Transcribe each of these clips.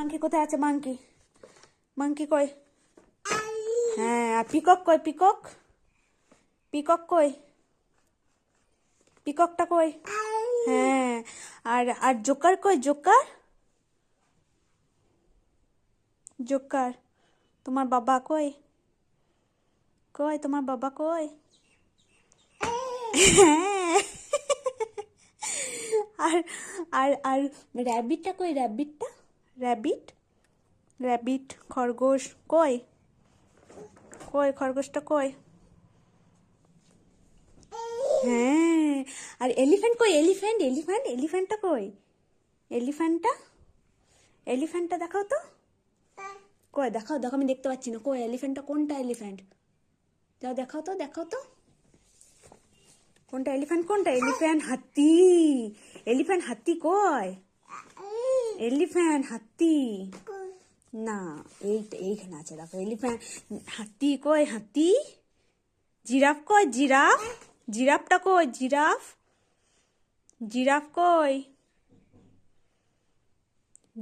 Monkey কোথায় আছে? Monkey monkey কই? হ্যাঁ, আর পিকক কই? পিকক পিকক কই? পিককটা কই? হ্যাঁ, আর আর জোকার কই? জোকার জোকার তোমার বাবা কই? কই তোমার বাবা কই? হ্যাঁ, আর আর আর র্যাবিটটা কই? র্যাবিটটা র্যাবিট র্যাবিট খরগোশ কই? কই খরগোশটা কই? হ্যাঁ, আর এলিফ্যান্ট কই? এলিফ্যান্ট এলিফ্যান্ট এলিফ্যান্টটা কই? এলিফ্যান্টটা এলিফ্যান্টটা দেখাও তো। কই দেখাও, দেখো আমি দেখতে পাচ্ছি না। কই এলিফ্যান্টটা? কোনটা এলিফ্যান্ট? যাও দেখাও তো, দেখাও তো কোনটা এলিফ্যান্ট? কোনটা এলিফ্যান্ট? হাতি। এলিফ্যান্ট হাতি কই? এলিফ্যান্ট হাতি না, এইখানে আছে দেখো। এলিফ্যান্ট হাতি কই? হাতি। জিরাফ কই? জিরাফ জিরাফটা কই? জিরাফ জিরাফ কই?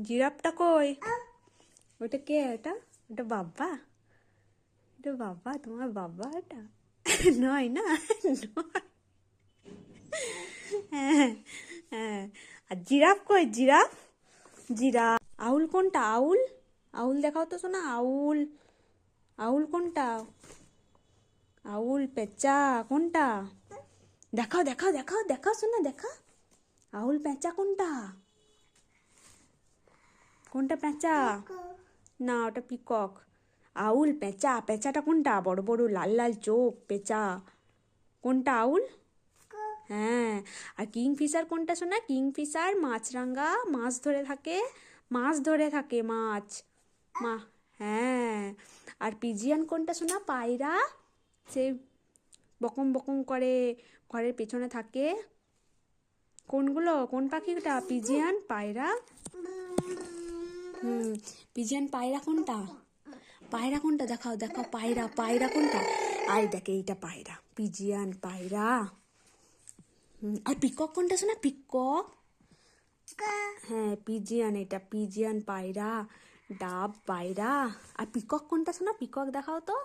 জিরাফটা কই? ওটা কে? ওটা ওটা বাবা। এটা বাবা, তোমার বাবা এটা? নয় না, নয়। হ্যাঁ, হ্যাঁ, আর জিরাফ কই? Giraffe giraffe. আউল কোনটা? আউল আউল দেখাও তো শোনা। আউল আউল কোনটা? আউল পেঁচা কোনটা? দেখাও দেখাও দেখাও দেখাও শোনা, দেখা। আউল পেঁচা কোনটা? কোনটা পেঁচা? না, ওটা পিকক। আউল পেঁচা। পেঁচাটা কোনটা? বড় বড় লাল লাল চোখ পেঁচা। কোনটা? আউল। হ্যাঁ, আর কিংফিশার কোনটা শোনা? কিংফিশার মাছরাঙা, মাছ ধরে থাকে। মাছ ধরে থাকে মাছ। মা হ্যাঁ, আর পিজিয়ান কোনটা শোনা? পায়রা। সে বকম বকম করে ঘরের পেছনে থাকে। কোনগুলো? কোন পাখিটা? পিজিয়ান, পায়রা। পিজিয়ান পায়রা কোনটা? পায়রা কোনটা? দেখাও দেখাও। পায়রা পায়রা কোনটা? আর দেখে এইটা পায়রা। পিজিয়ান পায়রা। আর পিকক কোনটা শোনা? পিকক। হ্যাঁ, পিজিয়ান। এটা পিজিয়ান পায়রা। ডাব পায়রা। আর পিকক কোনটা শোনা? পিকক দেখাও তো।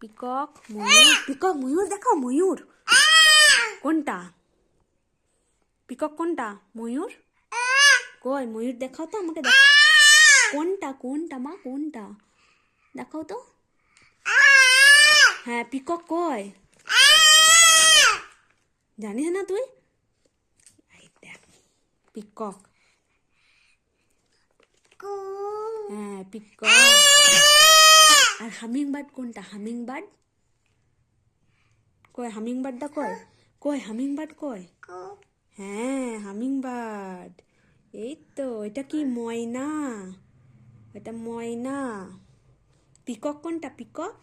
পিকক ময়ূর। পিকক ময়ূর দেখাও। ময়ূর কোনটা? পিকক কোনটা? ময়ূর কই? ময়ূর দেখাও তো আমাকে। কোনটা? কোনটা মা? কোনটা দেখাও তো। হ্যাঁ, পিকক কই? জানিস না তুই? এই দেখ, পিকক। হ্যাঁ, পিকক। আর হামিং বার্ড কোনটা? হামিং বার্ড কই? হামিং বার্ডটা কই? কই হামিং বার্ড কই? হ্যাঁ, হামিং বার্ড। এই তো। এটা কি? ময়না। এটা ময়না। পিকক কোনটা? পিকক